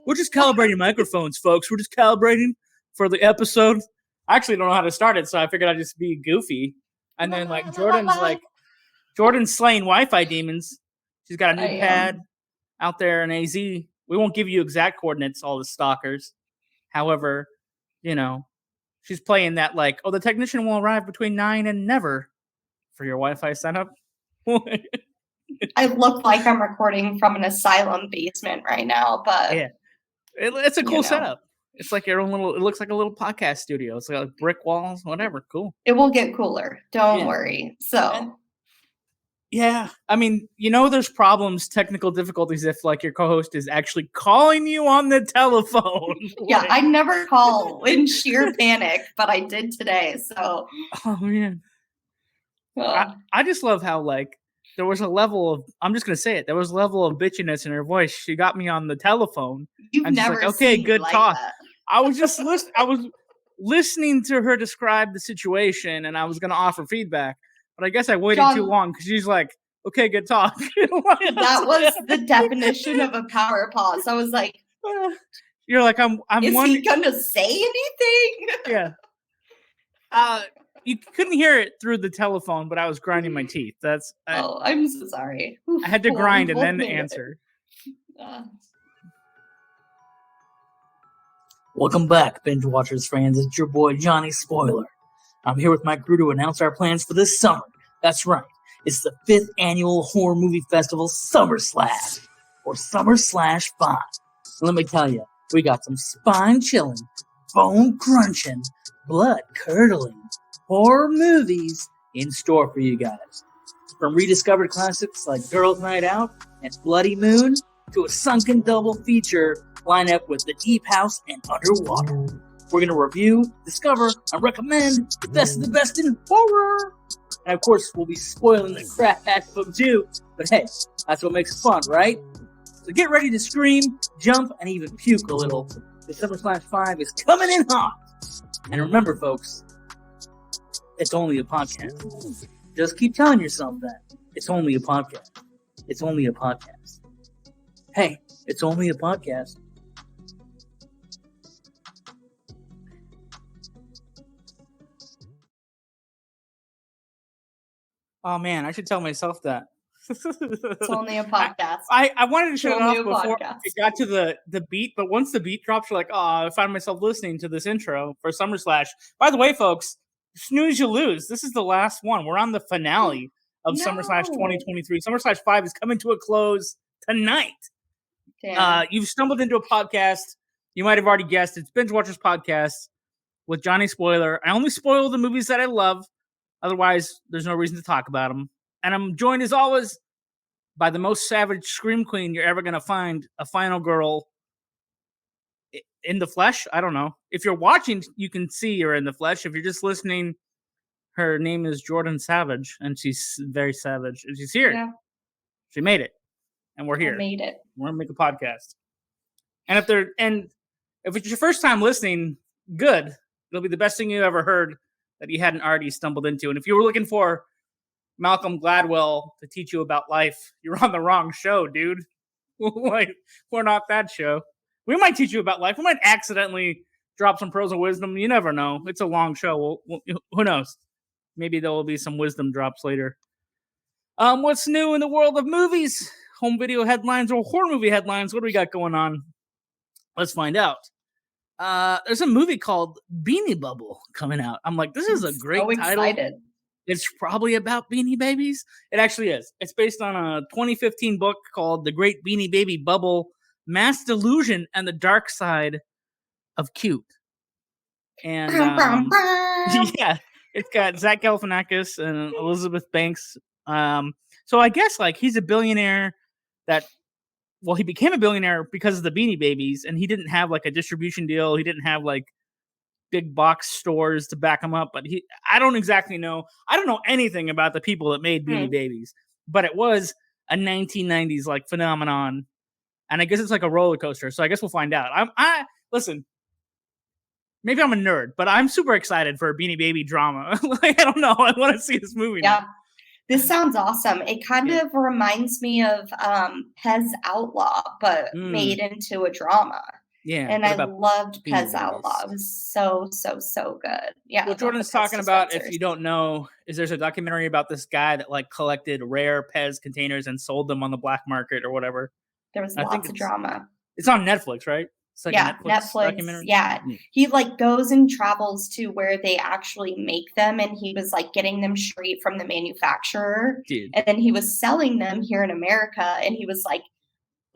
We're just calibrating microphones, folks. We're just calibrating for the episode. I actually don't know how to start it, so I figured I'd just be goofy. And then, like, Jordan's slaying Wi-Fi demons. She's got a new pad out there in AZ. We won't give you exact coordinates, all the stalkers. However, you know, she's playing that like, oh, the technician will arrive between 9 and never for your Wi-Fi setup. I look like I'm recording from an asylum basement right now, but yeah, it's a cool setup. It's like your own little. It looks like a little podcast studio. It's like brick walls, whatever. Cool. It will get cooler. Don't worry. So. Yeah, I mean, there's problems, technical difficulties if like your co-host is actually calling you on the telephone. Yeah, I never call in sheer panic, but I did today. So. Oh man. I just love how like there was a level of, I'm just gonna say it, there was a level of bitchiness in her voice. She got me on the telephone. You've never like, okay, good like talk. That. I was just listening to her describe the situation, and I was gonna offer feedback, but I guess I waited too long because she's like, okay, good talk. That was the definition of a power pause. I was like, you're like, I'm is he gonna say anything? Yeah. You couldn't hear it through the telephone, but I was grinding my teeth. I'm so sorry. I had to grind and then answer. Welcome back, Binge-Watchers fans. It's your boy, Johnny Spoiler. I'm here with my crew to announce our plans for this summer. That's right. It's the 5th annual horror movie festival, Summer Slash, or Summer Slash 5. Let me tell you, we got some spine-chilling, bone-crunching, blood-curdling horror movies in store for you guys. From rediscovered classics like Girls' Night Out and Bloody Moon to a sunken double feature lineup with The Deep House and Underwater. We're going to review, discover, and recommend the best of the best in horror. And of course, we'll be spoiling the crap out of them too. But hey, that's what makes it fun, right? So get ready to scream, jump, and even puke a little. The Summer Slash 5 is coming in hot. And remember, folks, it's only a podcast. Just keep telling yourself that. It's only a podcast. It's only a podcast. Hey, it's only a podcast. Oh man, I should tell myself that. It's only a podcast. I wanted to shut it off before it got to the beat, but once the beat drops, you're like, oh, I find myself listening to this intro for Summer Slash. By the way, folks, snooze you lose. This is the last one. We're on the finale of Summer Slash 2023. Summer Slash 5 is coming to a close tonight. You've stumbled into a podcast. You might have already guessed. It's Binge-Watchers Podcast with Johnny Spoiler. I only spoil the movies that I love. Otherwise, there's no reason to talk about them. And I'm joined, as always, by the most savage scream queen you're ever going to find, a final girl in the flesh. I don't know. If you're watching, you can see her in the flesh. If you're just listening, her name is Jordan Savage, and she's very savage. And she's here. Yeah. She made it. And we're here. I made it. We're going to make a podcast. And if it's your first time listening, good. It'll be the best thing you ever heard that you hadn't already stumbled into. And if you were looking for Malcolm Gladwell to teach you about life, you're on the wrong show, dude. Like, we're not that show. We might teach you about life. We might accidentally drop some pearls of wisdom. You never know. It's a long show. Who knows? Maybe there will be some wisdom drops later. What's new in the world of movies? Home video headlines or horror movie headlines? What do we got going on? Let's find out. There's a movie called Beanie Bubble coming out. I'm like, this is a great title. Excited. It's probably about Beanie Babies. It actually is. It's based on a 2015 book called The Great Beanie Baby Bubble, Mass Delusion and the Dark Side of Cute. And yeah, it's got Zach Galifianakis and Elizabeth Banks. So I guess like he's a billionaire he became a billionaire because of the Beanie Babies, and he didn't have like a distribution deal. He didn't have like big box stores to back him up, but I don't exactly know. I don't know anything about the people that made Beanie Babies, but it was a 1990s like phenomenon. And I guess it's like a roller coaster. So I guess we'll find out. Listen, maybe I'm a nerd, but I'm super excited for a Beanie Baby drama. Like, I don't know. I want to see this movie. Yeah. This sounds awesome. It kind of reminds me of Pez Outlaw, but made into a drama. Yeah. And I loved Beanie Pez Outlaw. It was so good. Yeah. What Jordan's talking about, if you don't know, is there's a documentary about this guy that like collected rare Pez containers and sold them on the black market or whatever. There was lots of drama. It's on Netflix, right? It's like a Netflix documentary. Yeah. He like goes and travels to where they actually make them, and he was like getting them straight from the manufacturer. Dude. And then he was selling them here in America, and he was like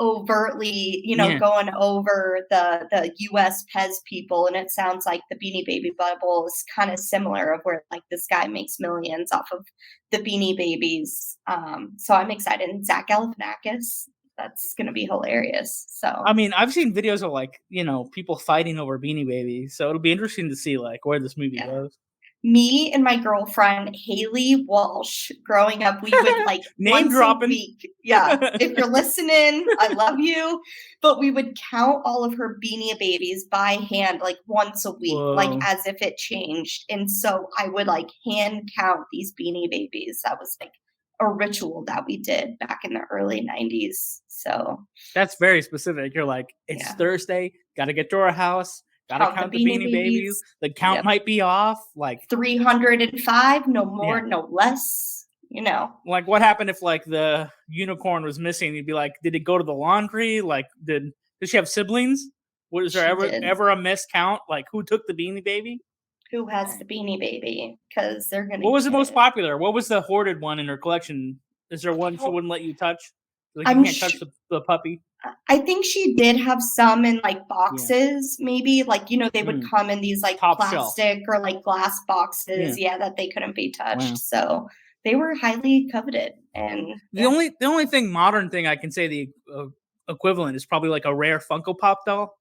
overtly, going over the US Pez people. And it sounds like the Beanie Baby Bubble is kind of similar, of where like this guy makes millions off of the Beanie Babies. So I'm excited. And Zach Galifianakis, that's going to be hilarious. So, I mean, I've seen videos of like, people fighting over Beanie Babies. So it'll be interesting to see like where this movie goes. Me and my girlfriend, Haley Walsh, growing up, we would like name dropping. Week. Yeah. If you're listening, I love you. But we would count all of her Beanie Babies by hand, like once a week, like as if it changed. And so I would like hand count these Beanie Babies. That was like a ritual that we did back in the early 90s. So that's very specific. You're like, it's Thursday, gotta get to our house, gotta count the Beanie Babies. The count might be off, like 305, no more, no less. Like what happened if like the unicorn was missing? You'd be like, did it go to the laundry? Like, did she have siblings? Was there ever a miscount? Like, who took the Beanie Baby? Who has the Beanie Baby? Because they're gonna. What was the most popular? What was the hoarded one in her collection? Is there one she wouldn't let you touch? Like you can't touch the puppy. I think she did have some in like boxes, maybe like they would come in these like top plastic shelf. or like glass boxes, that they couldn't be touched. Wow. So they were highly coveted. And the only modern thing I can say the equivalent is probably like a rare Funko Pop doll.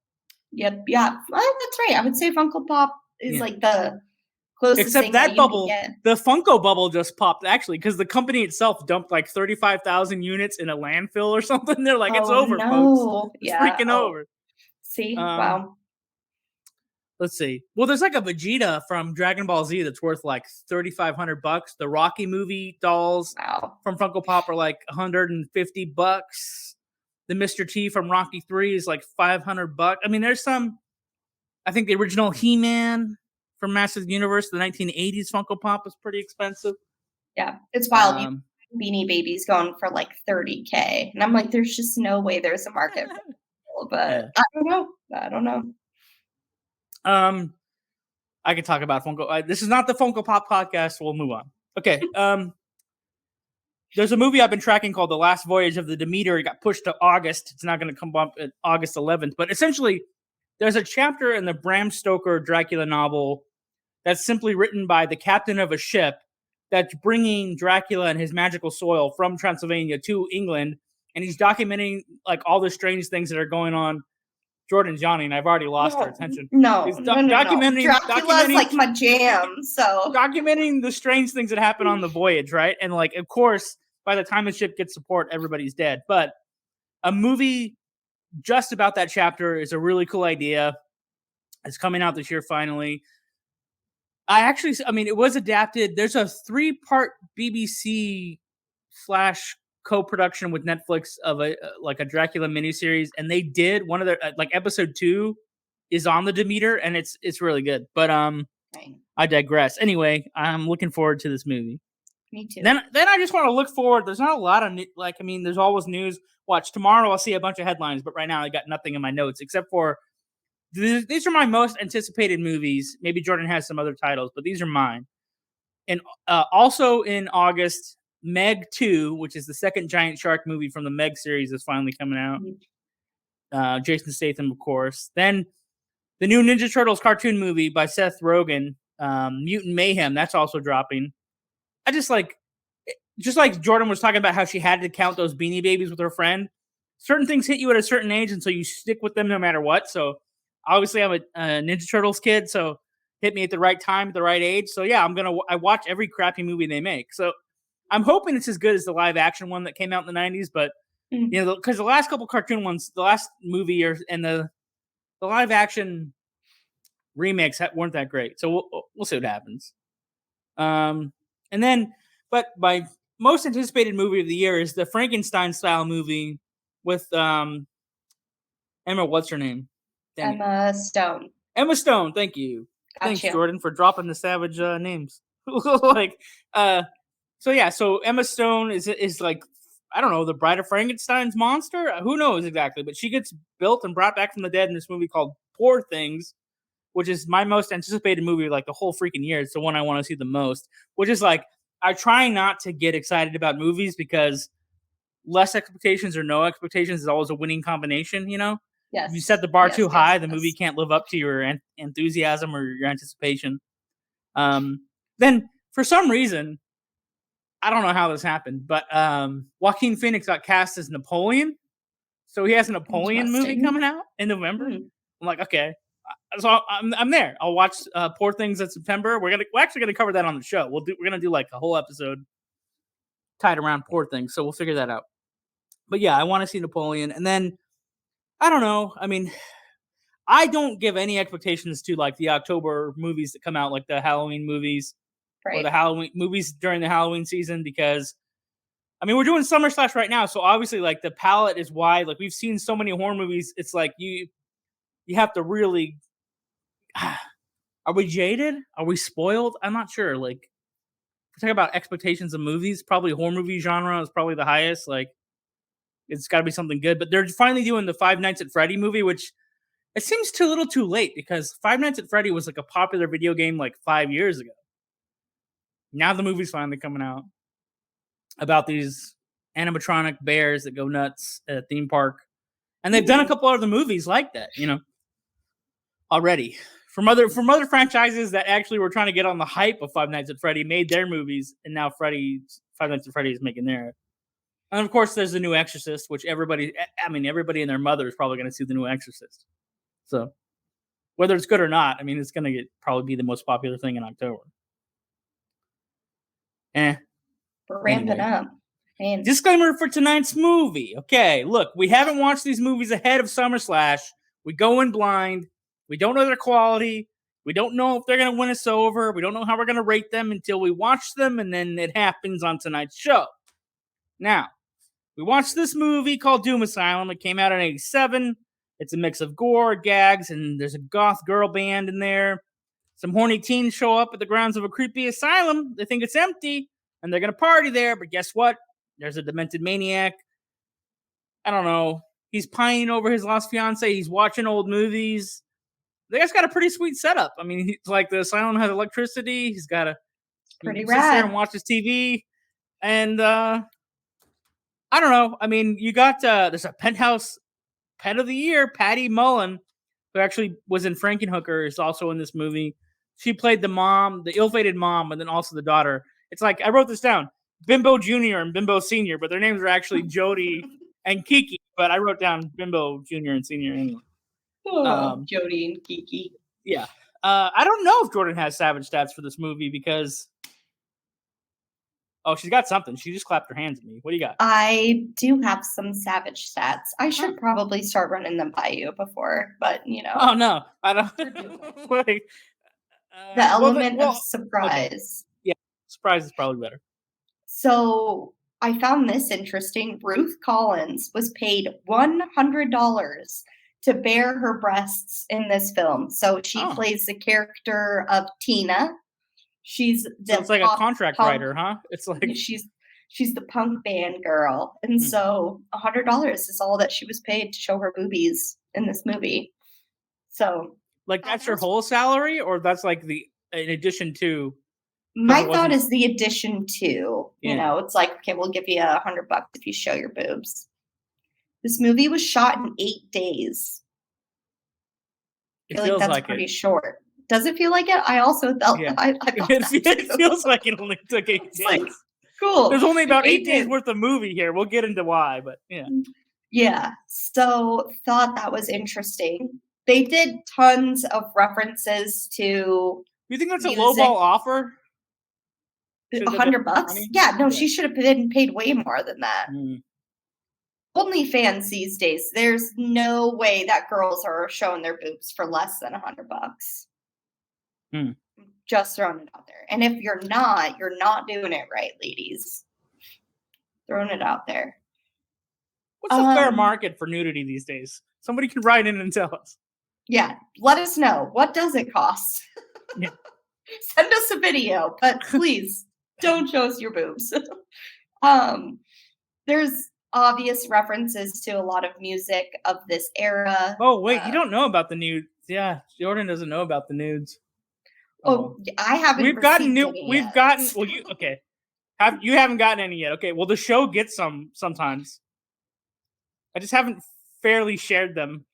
Yep, yeah, well, that's right. I would say Funko Pop is like the closest. Except that bubble, the Funko bubble just popped actually because the company itself dumped like 35,000 units in a landfill or something. They're like, it's over, folks. It's freaking over. See, wow. Let's see. Well, there's like a Vegeta from Dragon Ball Z that's worth like $3,500. The Rocky movie dolls from Funko Pop are like $150. The Mr. T from Rocky 3 is like $500. I mean, there's some. I think the original He-Man from Masters of the Universe, the 1980s Funko Pop was pretty expensive. Yeah, it's wild. Beanie Babies going for like $30,000, and I'm like, there's just no way there's a market for it. But I don't know. I could talk about Funko. This is not the Funko Pop podcast, so we'll move on. Okay. There's a movie I've been tracking called The Last Voyage of the Demeter. It got pushed to August. It's not going to come up at August 11th. But essentially, there's a chapter in the Bram Stoker Dracula novel that's simply written by the captain of a ship that's bringing Dracula and his magical soil from Transylvania to England. And he's documenting like all the strange things that are going on. Jordan, Johnny, and I've already lost our attention. Documenting Dracula's like my jam. So documenting the strange things that happen on the voyage, right? And like, of course, by the time the ship gets support, everybody's dead. But a movie just about that chapter is a really cool idea. It's coming out this year finally. It was adapted. There's a 3-part BBC / co-production with Netflix of a Dracula miniseries, and they did one of their episode 2 is on the Demeter, and it's really good. But I digress. Anyway, I'm looking forward to this movie. Me too. Then I just want to look forward. There's not a lot of there's always news. Watch tomorrow. I'll see a bunch of headlines, but right now I got nothing in my notes except for these are my most anticipated movies. Maybe Jordan has some other titles, but these are mine. And also in August, Meg 2, which is the second giant shark movie from the Meg series, is finally coming out. Jason Statham, of course. Then the new Ninja Turtles cartoon movie by Seth Rogen, Mutant Mayhem, that's also dropping. I just like Jordan was talking about how she had to count those Beanie Babies with her friend. Certain things hit you at a certain age, and so you stick with them no matter what. So obviously I'm a Ninja Turtles kid, so hit me at the right time, at the right age. So yeah, I watch every crappy movie they make. So I'm hoping it's as good as the live action one that came out in the 90s, but because the last couple cartoon ones, the last movie and the live action remakes weren't that great. So we'll see what happens. And then, but my most anticipated movie of the year is the Frankenstein style movie with Emma. What's her name? Emma Stone. Emma Stone. Thank you. Got Thanks, you. Jordan, for dropping the savage names. So Emma Stone is like, I don't know, the Bride of Frankenstein's monster. Who knows exactly? But she gets built and brought back from the dead in this movie called Poor Things, which is my most anticipated movie like the whole freaking year. It's the one I want to see the most. Which is like, I try not to get excited about movies because less expectations or no expectations is always a winning combination. You know. Yes. If you set the bar too high, the movie can't live up to your enthusiasm or your anticipation. Then, for some reason, I don't know how this happened, but Joaquin Phoenix got cast as Napoleon. So he has a Napoleon movie coming out in November. I'm like, okay. So I'm there. I'll watch Poor Things in September. We're actually gonna cover that on the show. We're gonna do like a whole episode tied around Poor Things. So we'll figure that out. But yeah, I want to see Napoleon, and then I don't know. I mean, I don't give any expectations to like the October movies that come out, like the Halloween movies or the Halloween movies during the Halloween season, because I mean, we're doing Summer Slash right now. So obviously like the palette is wide. Like we've seen so many horror movies. It's like you have to really, are we jaded? Are we spoiled? I'm not sure. Like if we're talking about expectations of movies, probably horror movie genre is probably the highest. Like it's gotta be something good, but they're finally doing the Five Nights at Freddy movie, which it seems a little too late because Five Nights at Freddy was like a popular video game like 5 years ago. Now the movie's finally coming out about these animatronic bears that go nuts at a theme park. And they've done a couple other movies like that, you know, already. From other franchises that actually were trying to get on the hype of Five Nights at Freddy, made their movies, and now Five Nights at Freddy is making theirs. And of course, there's the new Exorcist, which everybody and their mother is probably going to see the new Exorcist. So whether it's good or not, I mean, it's going to probably be the most popular thing in October. We're ramping up. And disclaimer for tonight's movie. Okay, look, we haven't watched these movies ahead of Summer Slash. We go in blind. We don't know their quality. We don't know if they're going to win us over. We don't know how we're going to rate them until we watch them, and then it happens on tonight's show. Now, we watched this movie called Doom Asylum. It came out in 1987. It's a mix of gore, gags, and there's a goth girl band in there. Some horny teens show up at the grounds of a creepy asylum. They think it's empty, and they're going to party there, but guess what? There's a demented maniac. I don't know. He's pining over his lost fiance. He's watching old movies. The guy's got a pretty sweet setup. I mean, he's like the asylum has electricity. He's got pretty he rad. sits there and watches TV. And I don't know. I mean, you got there's a Penthouse Pet of the Year, Patty Mullen, who actually was in Frankenhooker, is also in this movie. She played the mom, the ill-fated mom, and then also the daughter. It's like, I wrote this down, Bimbo Jr. and Bimbo Sr., but their names are actually Jody and Kiki, but I wrote down Bimbo Jr. and Sr. anyway. Jody and Kiki. Yeah. I don't know if Jordan has savage stats for this movie because... Oh, she's got something. She just clapped her hands at me. What do you got? I do have some savage stats. I should probably start running them by you before, but you know. Oh no, I don't. The element of surprise. Okay. Yeah, surprise is probably better. So I found this interesting. Ruth Collins was paid $100 to bare her breasts in this film. So she plays the character of Tina. She's so it's like a contract writer, huh? It's like she's the punk band girl, and so $100 is all that she was paid to show her boobies in this movie. So, like, that's her whole salary, or that's like in addition to? My thought is the addition to. You know, it's like, okay, we'll give you $100 if you show your boobs. This movie was shot in 8 days. I feel like that's pretty short. Does it feel like it? I also felt I it feels like it only took 8 days. Like, cool. There's only about 8 days worth of movie here. We'll get into why, but yeah. Yeah. So thought that was interesting. They did tons of references to. You think that's a lowball offer? $100? Yeah. No, she should have been paid way more than that. OnlyFans these days, there's no way that girls are showing their boobs for less than $100. Just throwing it out there. And if you're not doing it right, ladies. throwing it out there. What's the fair market for nudity these days? Somebody can write in and tell us. Yeah, let us know. What does it cost? Yeah. Send us a video, but please don't show us your boobs. There's obvious references to a lot of music of this era. Oh, wait, you don't know about the nudes. Yeah, Jordan doesn't know about the nudes. Oh, I haven't. We've gotten well, you okay. You haven't gotten any yet. Okay, well the show gets some sometimes. I just haven't fairly shared them.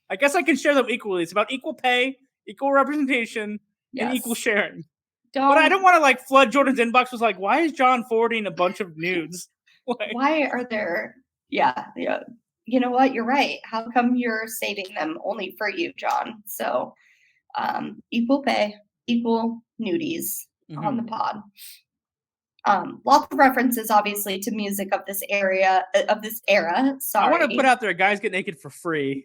I guess I can share them equally. It's about equal pay, equal representation, and equal sharing. But I don't want to like flood Jordan's inbox with like, why is John forwarding a bunch of nudes? Like, why are there? Yeah. You know what? You're right. How come you're saving them only for you, John? So, equal pay, equal nudies on the pod. Lots of references, obviously, to music of this era. Sorry, I want to put out there, guys get naked for free.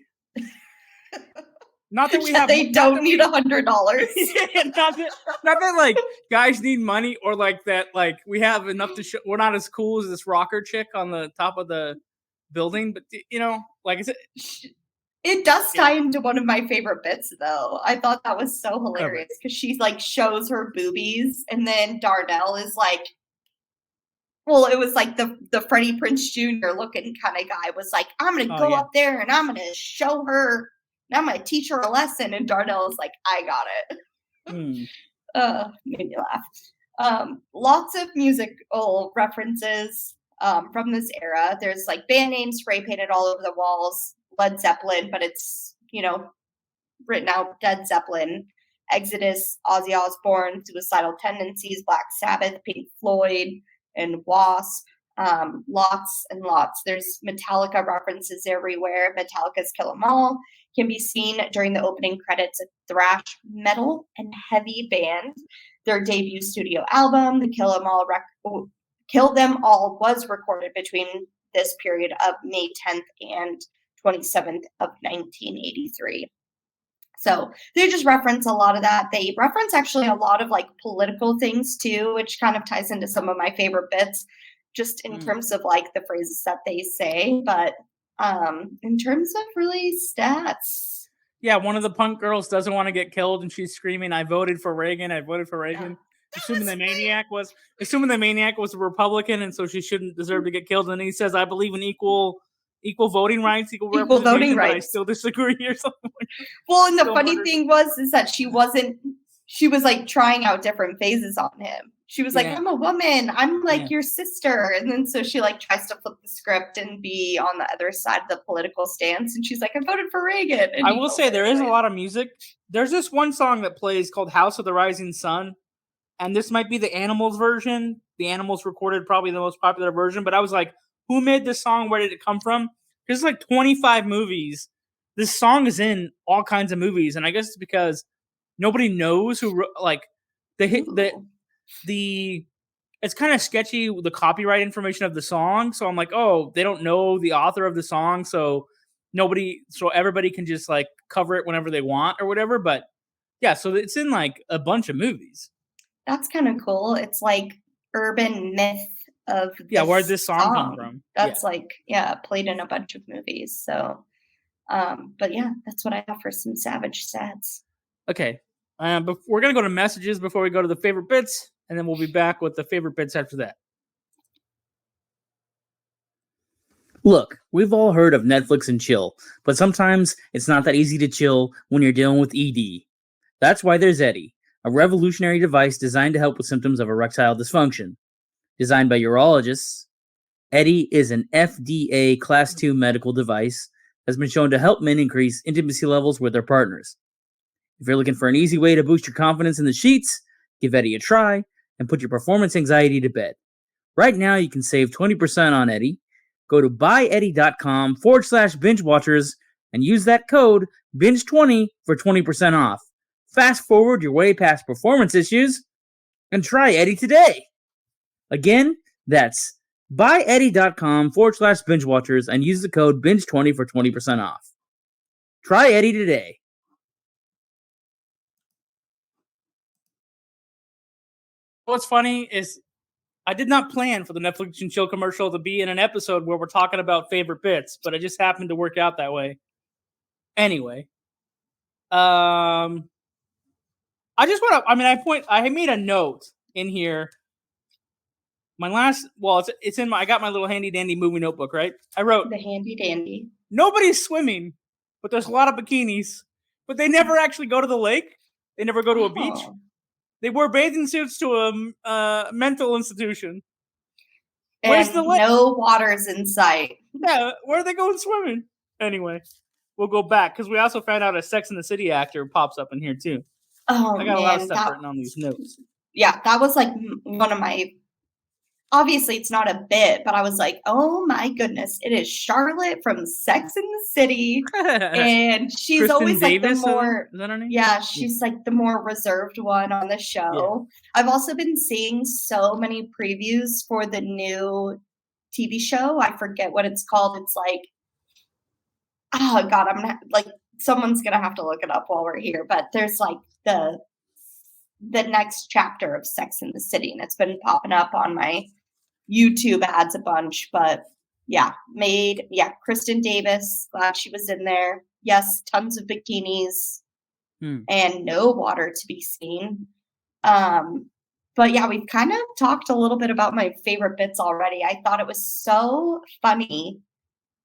Not that we have. They don't need $100. not that like guys need money or like that like we have enough to show. We're not as cool as this rocker chick on the top of the building, but you know, like is it? It does tie into one of my favorite bits, though. I thought that was so hilarious because she's like shows her boobies, and then Darnell is like, well, it was like the Freddie Prinze Jr. looking kind of guy was like, I'm gonna go up there and I'm gonna show her, and I'm gonna teach her a lesson. And Darnell is like, I got it. Made me laugh. Lots of musical references from this era. There's like band names spray painted all over the walls. Led Zeppelin, but it's, written out Dead Zeppelin, Exodus, Ozzy Osbourne, Suicidal Tendencies, Black Sabbath, Pink Floyd, and Wasp. Lots and lots. There's Metallica references everywhere. Metallica's Kill 'Em All can be seen during the opening credits of thrash metal and heavy band. Their debut studio album, the Kill 'Em All was recorded between this period of May 10th and 27th of 1983. So they just reference a lot of that. They reference actually a lot of like political things too, which kind of ties into some of my favorite bits, just in terms of like the phrases that they say. But in terms of really stats. Yeah, one of the punk girls doesn't want to get killed and she's screaming, I voted for Reagan, I voted for Reagan. Yeah. Assuming the maniac was a Republican and so she shouldn't deserve to get killed. And then he says, I believe in equal voting rights, equal voting rights. I still disagree or something. Well, and the funny thing is that she was like trying out different phases on him. She was like, I'm a woman, I'm like your sister. And then so she like tries to flip the script and be on the other side of the political stance. And she's like, I voted for Reagan. And I will say there is a lot of music. There's this one song that plays called House of the Rising Sun. And this might be the Animals version. The Animals recorded probably the most popular version. But I was like, who made this song? Where did it come from? There's like 25 movies. This song is in all kinds of movies. And I guess it's because nobody knows who, like, it's kind of sketchy, the copyright information of the song. So I'm like, oh, they don't know the author of the song. So everybody can just like cover it whenever they want or whatever. But yeah, so it's in like a bunch of movies. That's kind of cool. It's like urban myth of where'd this song come from? That's played in a bunch of movies. So, but yeah, that's what I have for some savage stats. Okay, but we're gonna go to messages before we go to the favorite bits, and then we'll be back with the favorite bits after that. Look, we've all heard of Netflix and chill, but sometimes it's not that easy to chill when you're dealing with ED. That's why there's Eddie, a revolutionary device designed to help with symptoms of erectile dysfunction. Designed by urologists, Eddie is an FDA Class 2 medical device that has been shown to help men increase intimacy levels with their partners. If you're looking for an easy way to boost your confidence in the sheets, give Eddie a try and put your performance anxiety to bed. Right now, you can save 20% on Eddie. Go to buyeddie.com/binge-watchers and use that code BINGE20 for 20% off. Fast forward your way past performance issues and try Eddie today. Again, that's buyeddie.com/binge-watchers and use the code BINGE20 for 20% off. Try Eddie today. What's funny is I did not plan for the Netflix and chill commercial to be in an episode where we're talking about favorite bits, but it just happened to work out that way. Anyway, I just want to. I mean, I made a note in here. My last, well, it's in my. I got my little handy dandy movie notebook, right? I wrote the handy dandy. Nobody's swimming, but there's a lot of bikinis. But they never actually go to the lake. They never go to a beach. They wear bathing suits to a mental institution. Where's the lake? No water's in sight. Yeah, where are they going swimming? Anyway, we'll go back because we also found out a Sex and the City actor pops up in here too. Oh, I got a lot of stuff written on these notes. Yeah, that was like one of my. Obviously, it's not a bit, but I was like, oh my goodness, it is Charlotte from Sex and the City. And she's Kristen always Davis, like the more. Is that her name? Yeah, she's like the more reserved one on the show. Yeah. I've also been seeing so many previews for the new TV show. I forget what it's called. It's like, oh God, I'm gonna like someone's gonna have to look it up while we're here. But there's like the next chapter of Sex and the City, and it's been popping up on my YouTube ads a bunch. But Kristen Davis, glad she was in there. Yes, tons of bikinis and no water to be seen. But yeah, we've kind of talked a little bit about my favorite bits already. I thought it was so funny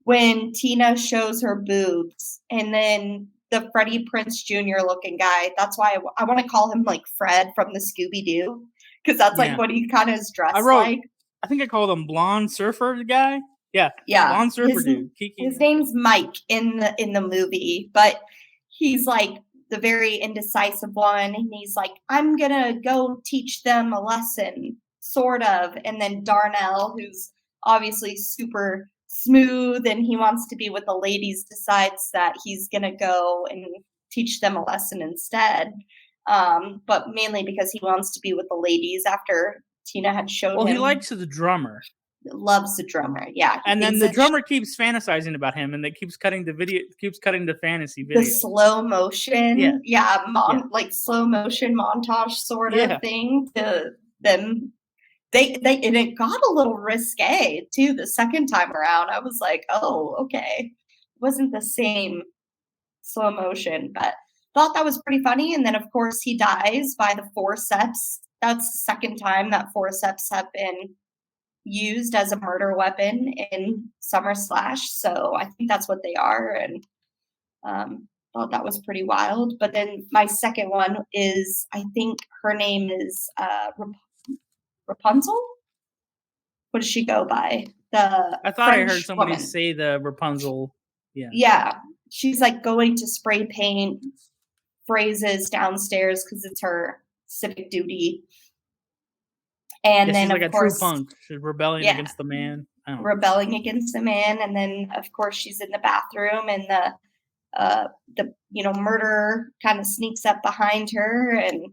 when Tina shows her boobs and then the Freddie Prinze Jr. looking guy. That's why I want to call him like Fred from the Scooby-Doo, because that's like what he kind of is dressed like. I think I called him Blonde Surfer guy. Yeah. Blonde Surfer dude. Kiki. His name's Mike in the movie, but he's like the very indecisive one, and he's like, I'm gonna go teach them a lesson, sort of. And then Darnell, who's obviously super smooth and he wants to be with the ladies, decides that he's gonna go and teach them a lesson instead. But mainly because he wants to be with the ladies after Tina had showed him. Well, he likes the drummer. Loves the drummer, yeah. And then the drummer keeps fantasizing about him, and it keeps cutting the fantasy video. The slow motion, like slow motion montage sort of thing to them. And it got a little risque too the second time around. I was like, oh, okay. It wasn't the same slow motion, but thought that was pretty funny. And then of course he dies by the forceps. That's the second time that forceps have been used as a murder weapon in Summer Slash. So I think that's what they are. And thought that was pretty wild. But then my second one is, I think her name is Rapunzel? What does she go by? I thought French I heard somebody say the Rapunzel. Yeah. Yeah. She's like going to spray paint phrases downstairs because it's her civic duty. And then, she's like of course, true punk. She's rebelling against the man. Rebelling against the man. And then, of course, she's in the bathroom, and the murderer kind of sneaks up behind her and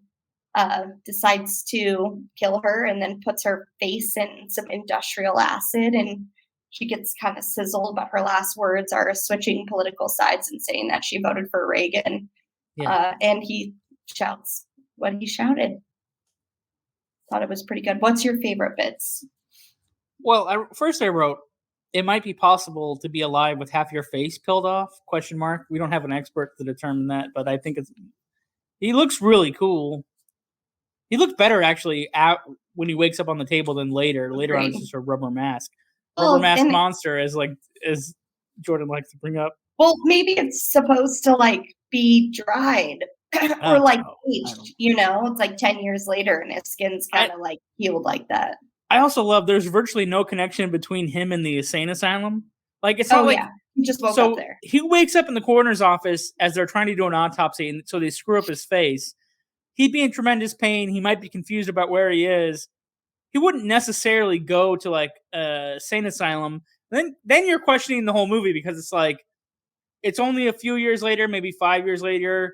decides to kill her, and then puts her face in some industrial acid, and she gets kind of sizzled. But her last words are switching political sides and saying that she voted for Reagan. And he shouts what he shouted. Thought it was pretty good. What's your favorite bits? Well, I wrote, it might be possible to be alive with half your face peeled off, ? We don't have an expert to determine that, but I think he looks really cool. He looks better actually when he wakes up on the table than later. Later on, it's just a rubber mask. Rubber mask monster, as Jordan likes to bring up. Well, maybe it's supposed to like be dried. Or like aged, it's like 10 years later and his skin's kind of like healed like that. I also love there's virtually no connection between him and the insane asylum. Like it's not he just woke up there. He wakes up in the coroner's office as they're trying to do an autopsy, and so they screw up his face. He'd be in tremendous pain. He might be confused about where he is. He wouldn't necessarily go to like a insane asylum. Then you're questioning the whole movie because it's like it's only a few years later, maybe 5 years later.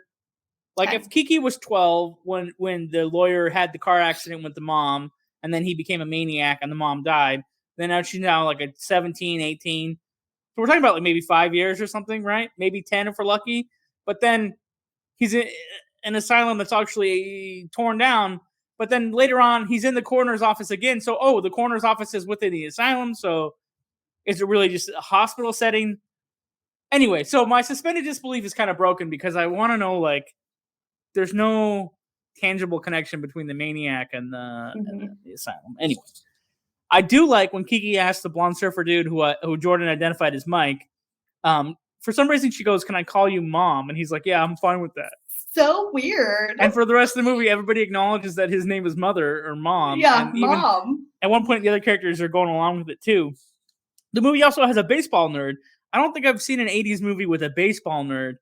Like if Kiki was 12 when the lawyer had the car accident with the mom, and then he became a maniac and the mom died, then now she's like a 17, 18. So we're talking about like maybe 5 years or something, right? Maybe 10 if we're lucky. But then he's in an asylum that's actually torn down, But then later on, he's in the coroner's office again. So, the coroner's office is within the asylum. So is it really just a hospital setting? Anyway, so my suspended disbelief is kind of broken because I want to know, like, there's no tangible connection between the maniac and the asylum. Anyway, I do like when Kiki asked the blonde surfer dude who Jordan identified as Mike. For some reason, she goes, "Can I call you Mom?" And he's like, "Yeah, I'm fine with that." So weird. And for the rest of the movie, everybody acknowledges that his name is Mother or Mom. Yeah, and even Mom. At one point, the other characters are going along with it too. The movie also has a baseball nerd. I don't think I've seen an 80s movie with a baseball nerd.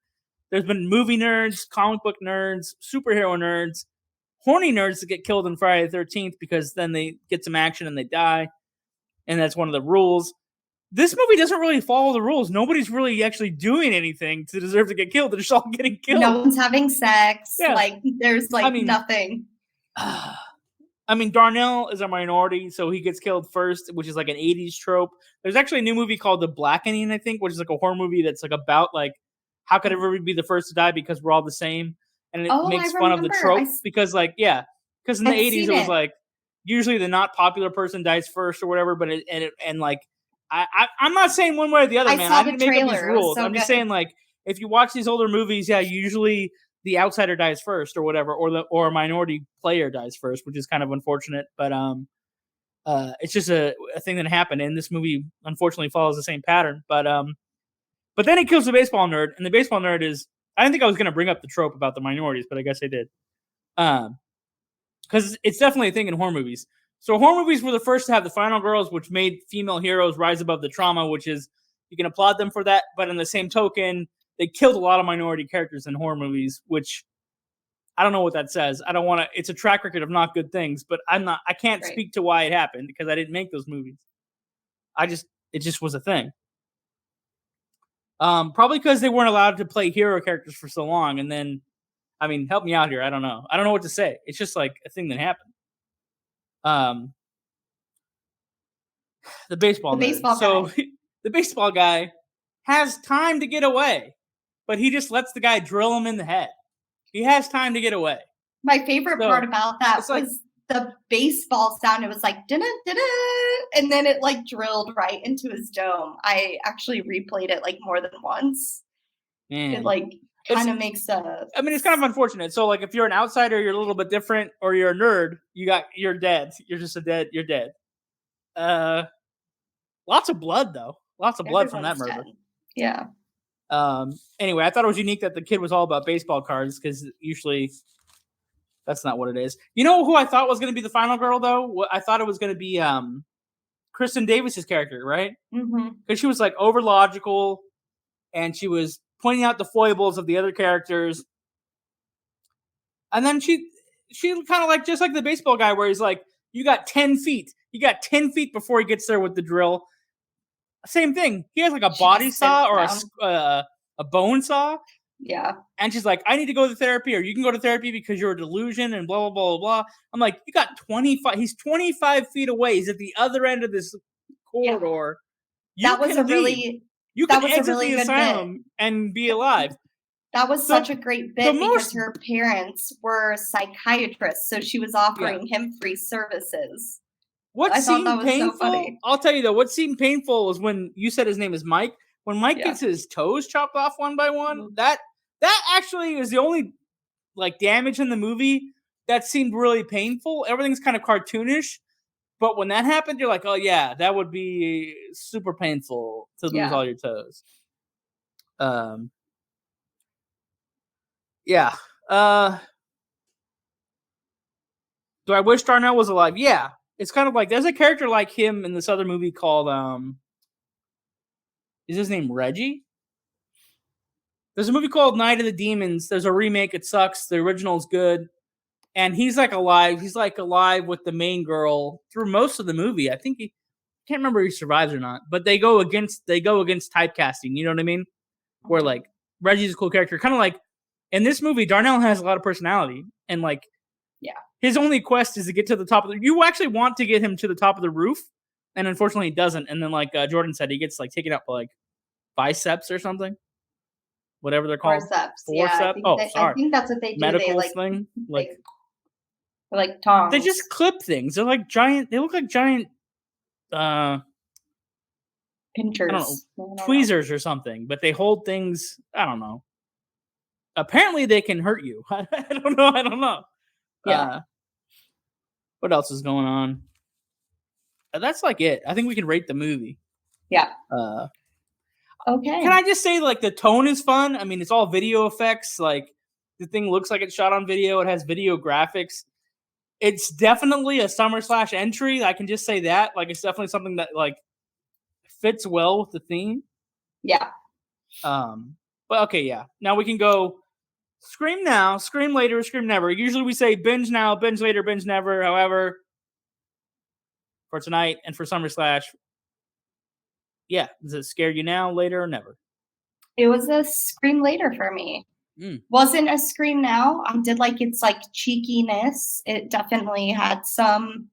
There's been movie nerds, comic book nerds, superhero nerds, horny nerds that get killed in Friday the 13th because then they get some action and they die. And that's one of the rules. This movie doesn't really follow the rules. Nobody's really actually doing anything to deserve to get killed. They're just all getting killed. No one's having sex. Yeah. Like, there's nothing. I mean, Darnell is a minority, so he gets killed first, which is like an 80s trope. There's actually a new movie called The Blackening, I think, which is like a horror movie that's like about like how could everybody be the first to die because we're all the same, and it makes fun of the trope because in the 80s it was like usually the not popular person dies first or whatever, but I'm not saying one way or the other, man. I didn't make up these rules. I'm just saying, like, if you watch these older movies, usually the outsider dies first or whatever, or a minority player dies first, which is kind of unfortunate. But it's just a thing that happened, and this movie unfortunately follows the same pattern. But then he kills the baseball nerd, and the baseball nerd is. I didn't think I was going to bring up the trope about the minorities, but I guess I did. Because it's definitely a thing in horror movies. So horror movies were the first to have the final girls, which made female heroes rise above the trauma, which is, you can applaud them for that. But in the same token, they killed a lot of minority characters in horror movies, which I don't know what that says. I don't want to, it's a track record of not good things, but I can't speak to why it happened because I didn't make those movies. It just was a thing. Probably because they weren't allowed to play hero characters for so long. And then, I mean, help me out here. I don't know. I don't know what to say. It's just like a thing that happened. The baseball the baseball guy has time to get away, but he just lets the guy drill him in the head. He has time to get away. My favorite part about that was the baseball sound. It was like da da, and then it like drilled right into his dome. I actually replayed it like more than once. Man. It like kind of makes sense. I mean, it's kind of unfortunate. So, like, if you're an outsider, you're a little bit different, or you're a nerd, you're dead. You're just you're dead. Lots of blood though. Lots of blood from that murder. Dead. Yeah. Anyway, I thought it was unique that the kid was all about baseball cards because usually that's not what it is. You know who I thought was going to be the final girl though? I thought it was going to be Kristen Davis's character, right? Because she was like over logical, and she was pointing out the foibles of the other characters. And then she kind of like, just like the baseball guy, where he's like, you got 10 feet. You got 10 feet before he gets there with the drill. Same thing. He has like a body saw or a bone saw. Yeah. And she's like, I need to go to therapy, or you can go to therapy because you're a delusion and blah, blah, blah, blah. I'm like, you got 25. He's 25 feet away. He's at the other end of this corridor. Yeah. You can exit the asylum and be alive. That was such a great bit because her parents were psychiatrists, so she was offering him free services. What seemed painful? I'll tell you though, what seemed painful was when you said his name is Mike. When Mike gets his toes chopped off one by one, that actually is the only like damage in the movie that seemed really painful. Everything's kind of cartoonish, but when that happened, you're like, oh yeah, that would be super painful to lose all your toes. Yeah. Do I wish Darnell was alive? Yeah. It's kind of like there's a character like him in this other movie called is his name Reggie? There's a movie called Night of the Demons. There's a remake. It sucks. The original's good. And he's like alive. He's like alive with the main girl through most of the movie. I think can't remember if he survives or not. But they go against typecasting. You know what I mean? Where like Reggie's a cool character. Kind of like in this movie, Darnell has a lot of personality. And like his only quest is to get to the top of you actually want to get him to the top of the roof. And unfortunately he doesn't. And then like Jordan said, he gets like taken out by like biceps or something. Whatever they're called. Forceps. Sorry. I think that's what they do. Medical thing. Like Like tongs. They just clip things. They're like giant. They look like giant. Pinchers. I don't know, tweezers or something. But they hold things. I don't know. Apparently, they can hurt you. I don't know. Yeah. What else is going on? That's like it. I think we can rate the movie. Yeah. Okay. Can I just say, like, the tone is fun? I mean, it's all video effects. Like, the thing looks like it's shot on video. It has video graphics. It's definitely a summer/entry. I can just say that. Like, it's definitely something that, like, fits well with the theme. Yeah. But okay, yeah. Now we can go Scream now, Scream later, Scream never. Usually we say binge now, binge later, binge never. However, for tonight and for Summer Slash, yeah, does it scare you now, later, or never? It was a Scream later for me. Wasn't a Scream now. I did like its like cheekiness. It definitely had some,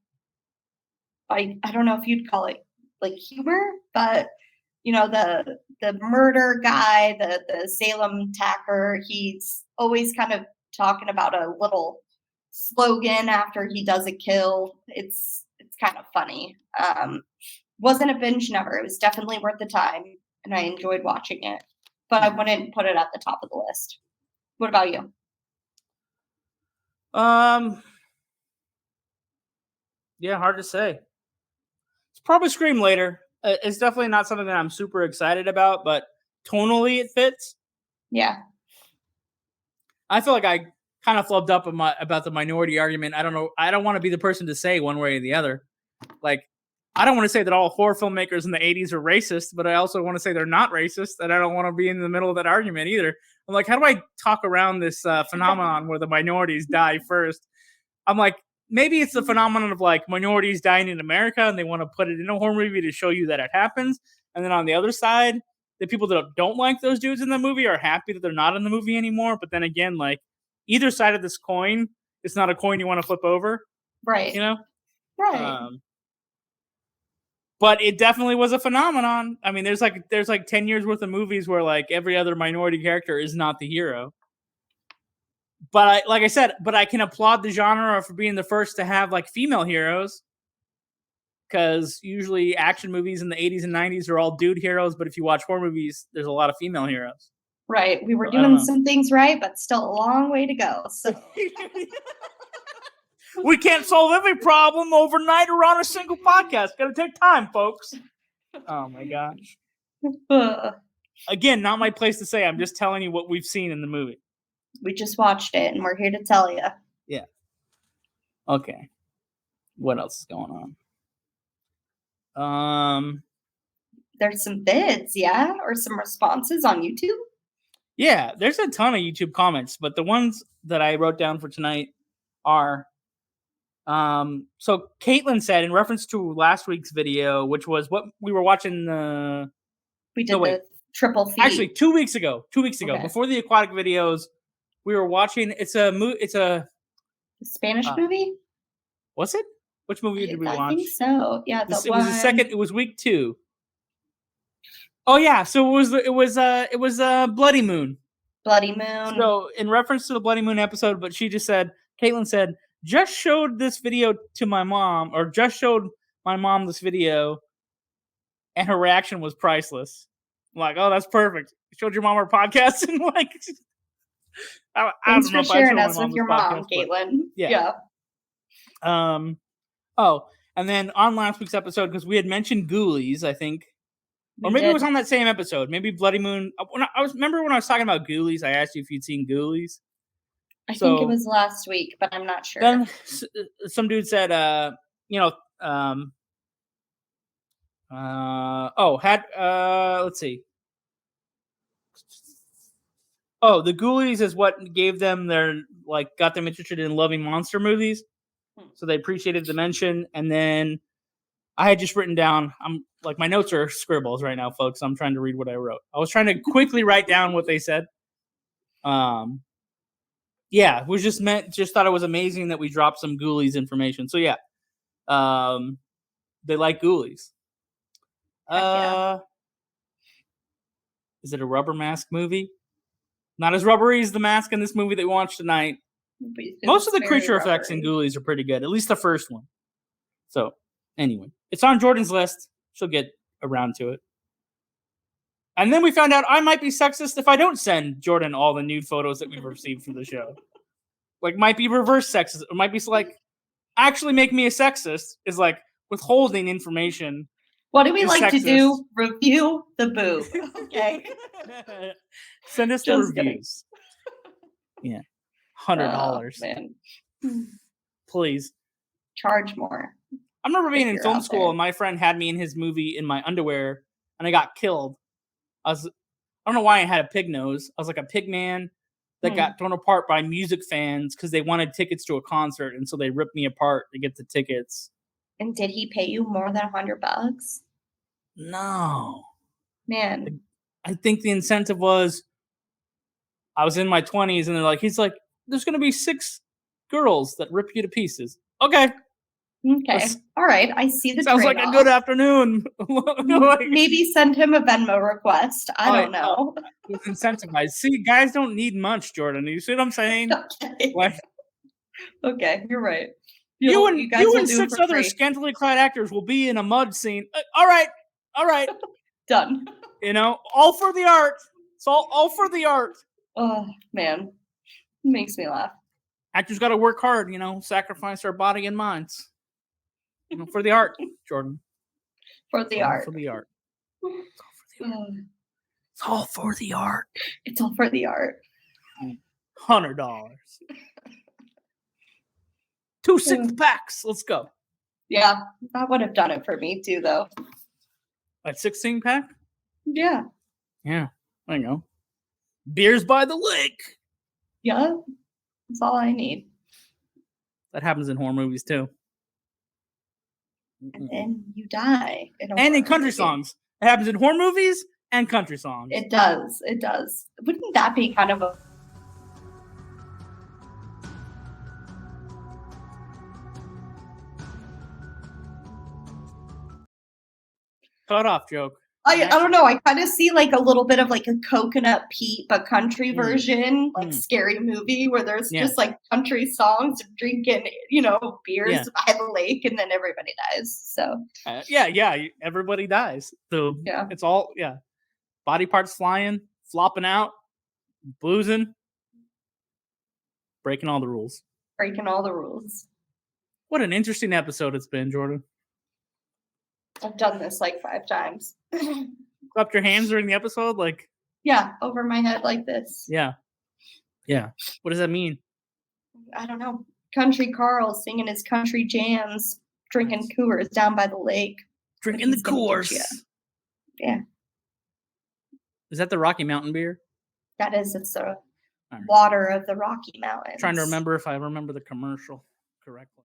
I don't know if you'd call it like humor, but you know, the murder guy, the Salem tacker, he's always kind of talking about a little slogan after he does a kill. It's kind of funny. Wasn't a binge never. It was definitely worth the time, and I enjoyed watching it. But I wouldn't put it at the top of the list. What about you? Yeah, hard to say. It's probably Scream later. It's definitely not something that I'm super excited about, but tonally it fits. Yeah. I feel like I kind of flubbed up about the minority argument. I don't know. I don't want to be the person to say one way or the other. Like, I don't want to say that all horror filmmakers in the 80s are racist, but I also want to say they're not racist, and I don't want to be in the middle of that argument either. I'm like, how do I talk around this phenomenon where the minorities die first? I'm like, maybe it's the phenomenon of like minorities dying in America and they want to put it in a horror movie to show you that it happens. And then on the other side, the people that don't like those dudes in the movie are happy that they're not in the movie anymore. But then again, like either side of this coin, it's not a coin you want to flip over. Right. You know? Right. But it definitely was a phenomenon. I mean, there's like 10 years worth of movies where like every other minority character is not the hero. But I can applaud the genre for being the first to have like female heroes, because usually action movies in the 80s and 90s are all dude heroes. But if you watch horror movies, there's a lot of female heroes. Right. We were doing some things right, but still a long way to go. So we can't solve every problem overnight or on a single podcast. Got to take time, folks. Oh my gosh. Again, not my place to say. I'm just telling you what we've seen in the movie. We just watched it, and we're here to tell you. Yeah. Okay. What else is going on? There's some vids, yeah? Or some responses on YouTube? Yeah, there's a ton of YouTube comments, but the ones that I wrote down for tonight are... So Caitlin said, in reference to last week's video, which was what we were watching We did the triple feed. Actually, 2 weeks ago, okay. Before the aquatic videos, we were watching. It's a Spanish movie. Was it? Which movie did we watch? I think so. Yeah, it was the second. It was week 2. Oh yeah, so it was Bloody Moon. Bloody Moon. So in reference to the Bloody Moon episode, but she just said, Caitlin said, just showed this video to my mom, or just showed my mom this video, and her reaction was priceless. I'm like, oh, that's perfect. You showed your mom our podcast, and like, thanks for sharing us with your mom, Caitlin. Yeah. Oh, and then on last week's episode, because we had mentioned Ghoulies, I think, or maybe it was on that same episode. Maybe Bloody Moon. Remember when I was talking about Ghoulies, I asked you if you'd seen Ghoulies. I think it was last week, but I'm not sure. Then some dude said, let's see. Oh, the Ghoulies is what gave them got them interested in loving monster movies. So they appreciated the mention. And then I had just written down, I'm like, my notes are scribbles right now, folks. I'm trying to read what I wrote. I was trying to quickly write down what they said. Yeah, we just thought it was amazing that we dropped some Ghoulies information. So yeah, they like Ghoulies. Yeah. Is it a rubber mask movie? Not as rubbery as the mask in this movie that we watched tonight. Most of the creature effects in Ghoulies are pretty good, at least the first one. So, anyway, it's on Jordan's list. She'll get around to it. And then we found out I might be sexist if I don't send Jordan all the nude photos that we've received from the show. Like, might be reverse sexist. It might be like, actually make me a sexist is like withholding information. What do we like to do? Review the boob. Okay. Send us the reviews. Yeah. $100. Man. Please. Charge more. I remember being in film school and my friend had me in his movie in my underwear and I got killed. I don't know why I had a pig nose. I was like a pig man that got torn apart by music fans because they wanted tickets to a concert, and so they ripped me apart to get the tickets. And did he pay you more than $100? No. Man. I think the incentive was I was in my 20s, and they're like, he's like, there's going to be 6 girls that rip you to pieces. Okay. All right. I see the sounds like a good afternoon. Maybe send him a Venmo request. I don't know. He's incentivized. See, guys don't need much, Jordan. You see what I'm saying? Okay. Like, okay, you're right. You and 6 other scantily clad actors will be in a mud scene. All right. Done. You know, all for the art. It's all for the art. Oh, man. It makes me laugh. Actors got to work hard, sacrifice their body and minds. For the art, Jordan. For the art. For the art. It's all for the art. It's all for the art. $100. 2 6-packs. Let's go. Yeah, that would have done it for me too, though. A 16-pack? Yeah. Yeah. There you go. Beers by the lake. Yeah. That's all I need. That happens in horror movies too. And then you die. And in country songs. It happens in horror movies and country songs. It does. It does. Wouldn't that be kind of a... Cut off joke. I don't know. I kind of see like a little bit of like a Coconut Pete, but country version, like scary movie where there's just like country songs and drinking, beers by the lake, and then everybody dies. So everybody dies. So it's all body parts flying, flopping out, boozing, breaking all the rules. Breaking all the rules. What an interesting episode it's been, Jordan. I've done this like 5 times. Clapped your hands during the episode? Over my head like this. Yeah. What does that mean? I don't know. Country Carl singing his country jams, drinking Coors down by the lake. Drinking the Coors. Yeah. Is that the Rocky Mountain beer? That is. It's the water of the Rocky Mountains. Trying to remember if I remember the commercial correctly.